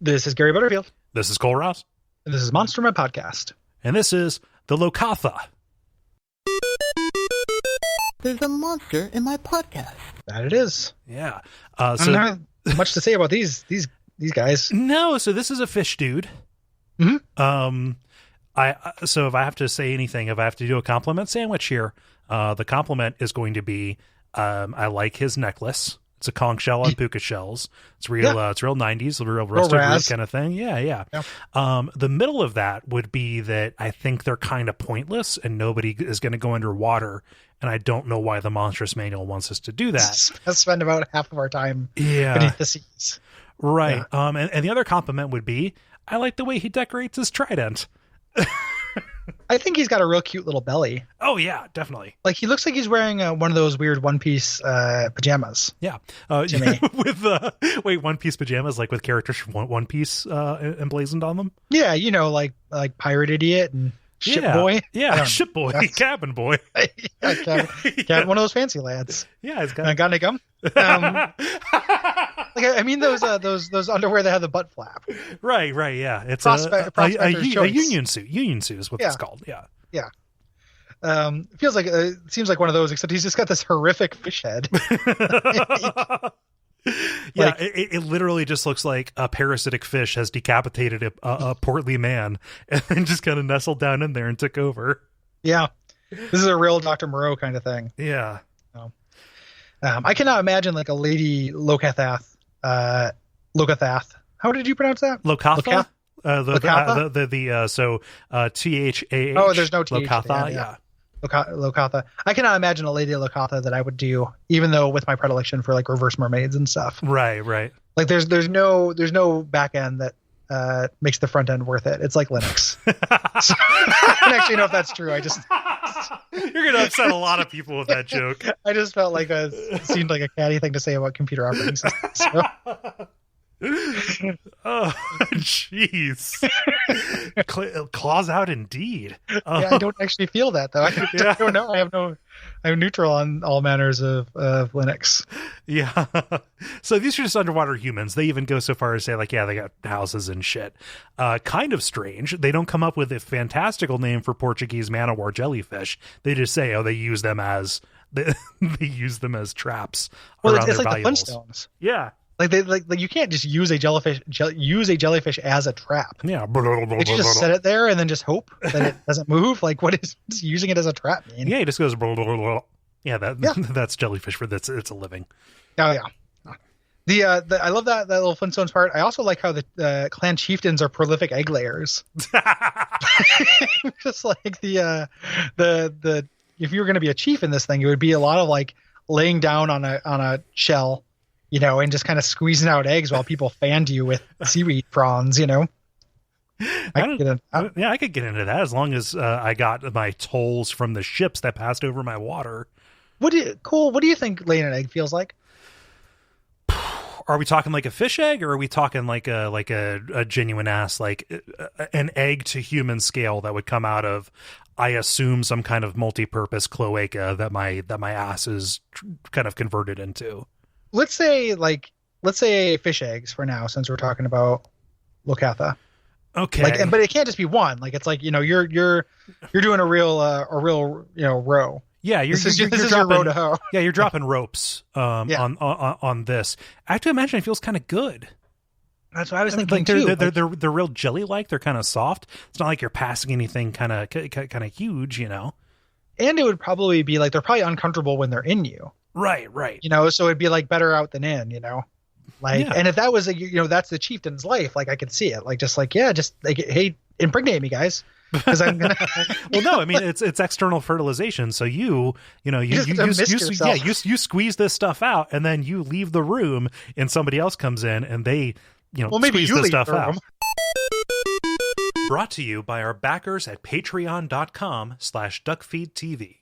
This is Gary Butterfield. This is Cole Ross. And this is Monster My Podcast. And this is the Locathah. There's a monster in my podcast. That it is. Yeah. So not much to say about these guys. No, so this is a fish dude. Mm-hmm. So if I have to say anything, if I have to do a compliment sandwich here, the compliment is going to be, I like his necklace. It's a conch shell on puka shells. It's real. It's real 90s, real rusted root kind of thing. Yeah. The middle of that would be that I think they're kind of pointless, and nobody is going to go underwater. And I don't know why the Monstrous Manual wants us to do that. Let's spend about half of our time beneath the seas. Right. Yeah. And the other compliment would be, I like the way he decorates his trident. I think he's got a real cute little belly. Oh yeah, definitely. Like he looks like he's wearing one of those weird One Piece pajamas. Yeah. With One Piece pajamas, like with characters from One Piece emblazoned on them. Yeah, like Pirate Idiot and Ship Boy. Yeah, Ship Boy, Cabin Boy. Cabin, one of those fancy lads. Yeah, he's got any gum. I mean those underwear that have the butt flap. Right. Yeah, it's a union suit. Union suit is what it's called. Yeah. Seems like one of those, except he's just got this horrific fish head. Yeah, it literally just looks like a parasitic fish has decapitated a portly man and then just kind of nestled down in there and took over. Yeah, this is a real Dr. Moreau kind of thing. Yeah. I cannot imagine like a lady Locathah. Locathah. How did you pronounce that? Locathah. Locathah? So THAH. Oh, there's no TH. Locathah. Yeah. Locathah. I cannot imagine a lady Locathah that I would do, even though with my predilection for like reverse mermaids and stuff. Right. Like there's no back end that makes the front end worth it. It's like Linux. So, I don't actually know if that's true. You're gonna upset a lot of people with that joke. I just felt like it seemed like a catty thing to say about computer operating systems. So. Oh, jeez. Claws out indeed. I don't actually feel that though. I don't know. I'm neutral on all manners of Linux. Yeah. So these are just underwater humans. They even go so far as say like, yeah, they got houses and shit. Kind of strange. They don't come up with a fantastical name for Portuguese man-o-war jellyfish. They just say, they use them as they use them as traps. Well, around it's their like valuables. the Flintstones. Yeah. Like you can't just use a jellyfish as a trap. Yeah. Did you just set it there and then just hope that it doesn't move? Like what is just using it as a trap mean? Yeah, he just goes Yeah, that's jellyfish for that's it's a living. Oh yeah. I love that little Flintstones part. I also like how the clan chieftains are prolific egg layers. Just like the if you were going to be a chief in this thing, it would be a lot of like laying down on a shell, and just kind of squeezing out eggs while people fanned you with seaweed prawns, I could get into that as long as I got my tolls from the ships that passed over my water. What do you think laying an egg feels like? Are we talking like a fish egg, or are we talking like a genuine ass, like an egg to human scale that would come out of, I assume, some kind of multi-purpose cloaca that my ass is kind of converted into? Let's say fish eggs for now, since we're talking about Locathah. Okay. But it can't just be one. Like it's like you're doing a real row. Yeah, you're dropping your row to hoe. Yeah, you're dropping ropes on this. I have to imagine it feels kind of good. That's what I was thinking too. They're real jelly like. They're kind of soft. It's not like you're passing anything kind of huge, And it would probably be like they're probably uncomfortable when they're in you. Right. So it'd be like better out than in, And if that was that's the chieftain's life, like I could see it, just hey, impregnate me, guys, because I'm gonna. Well, no, I mean it's external fertilization, so you squeeze this stuff out, and then you leave the room, and somebody else comes in, and they squeeze this stuff out. Brought to you by our backers at patreon.com/Duckfeed.tv.